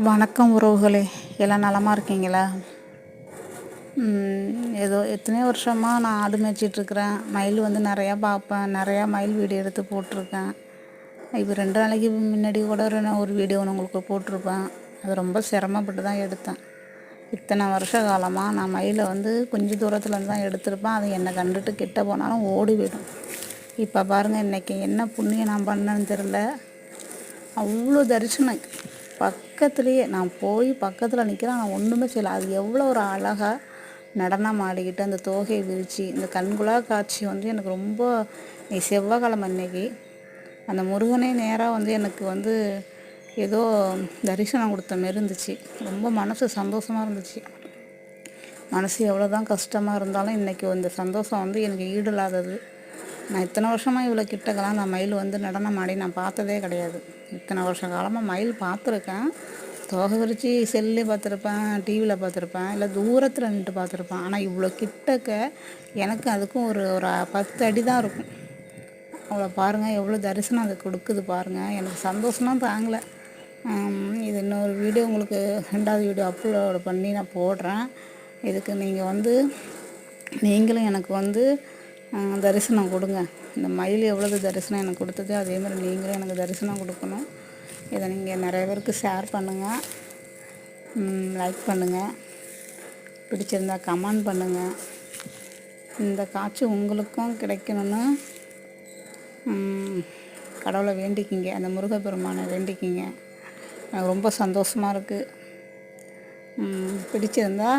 வணக்கம் உறவுகளே, எல்லாம் நலமாக இருக்கீங்களா? ஏதோ எத்தனையோ வருஷமாக நான் ஆடு மேய்ச்சிட்ருக்கிறேன். மயில் வந்து நிறையா பார்ப்பேன், நிறையா மயில் வீடியோ எடுத்து போட்டிருக்கேன். இப்போ 2 நாளைக்கு முன்னாடி கூட ஒரு வீடியோ உங்களுக்கு போட்டிருப்பேன். அது ரொம்ப சிரமப்பட்டு தான் எடுத்தேன். இத்தனை வருஷ காலமாக நான் மயிலை வந்து கொஞ்சம் தூரத்துலேருந்து தான் எடுத்திருப்பேன். அது என்னை கண்டுட்டு கிட்ட போனாலும் ஓடி போயிடும். இப்போ பாருங்கள், இன்றைக்கி என்ன புண்ணியம் நான் பண்ணேன்னு தெரில, அவ்வளோ தரிசனம் பக்கத்துலேயே. நான் போய் பக்கத்தில் நிற்கிறேன், நான் ஒன்றுமே செய்யலை. அது எவ்வளோ ஒரு அழகாக நடனம் ஆடிக்கிட்டு அந்த தோகையை விரித்து இந்த கண்குளா காட்சி வந்து எனக்கு ரொம்ப செவ்வாய்க்கிழமை அன்னைக்கு அந்த முருகனே நேராக வந்து எனக்கு வந்து ஏதோ தரிசனம் கொடுத்த மாரி இருந்துச்சு. ரொம்ப மனசு சந்தோஷமாக இருந்துச்சு. மனசு எவ்வளோ தான் கஷ்டமாக இருந்தாலும் இன்றைக்கி இந்த சந்தோஷம் வந்து எனக்கு ஈடில்லாதது. நான் இத்தனை வருஷமாக இவ்வளோ கிட்டக்கெல்லாம் நான் மயில் வந்து நடனம் ஆடி நான் பார்த்ததே கிடையாது. இத்தனை வருஷ காலமாக மயில் பார்த்துருக்கேன், தோகை விரித்து செல்லே பார்த்துருப்பேன், டிவியில் பார்த்துருப்பேன், இல்லை தூரத்தில் நின்று பார்த்துருப்பேன். ஆனால் இவ்வளோ கிட்டக்க எனக்கு அதுக்கும் ஒரு ஒரு 10 அடி தான் இருக்கும். அவ்வளோ பாருங்கள், எவ்வளோ தரிசனம் அது கொடுக்குது பாருங்கள். எனக்கு சந்தோஷம்லாம் தாங்கலை. இது இன்னொரு வீடியோ உங்களுக்கு 2வது வீடியோ அப்லோடு பண்ணி நான் போடுறேன். இதுக்கு நீங்கள் வந்து நீங்களும் எனக்கு வந்து தரிசனம் கொடுங்க. இந்த மயில் எவ்வளவு தரிசனம் எனக்கு கொடுத்தது, அதேமாதிரி நீங்களும் எனக்கு தரிசனம் கொடுக்கணும். இதை நீங்கள் நிறைய பேருக்கு ஷேர் பண்ணுங்கள், லைக் பண்ணுங்கள், பிடிச்சிருந்தா கமெண்ட் பண்ணுங்கள். இந்த காட்சி உங்களுக்கும் கிடைக்கணும்னு கடவுளை வேண்டிக்கிங்க, அந்த முருகப்பெருமானை வேண்டிக்கிங்க. எனக்கு ரொம்ப சந்தோஷமாக இருக்குது. பிடிச்சிருந்தா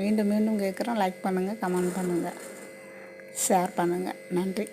மீண்டும் மீண்டும் கேட்குறேன், லைக் பண்ணுங்கள், கமெண்ட் பண்ணுங்கள், ஷேர் பண்ணுங்கள். நன்றி.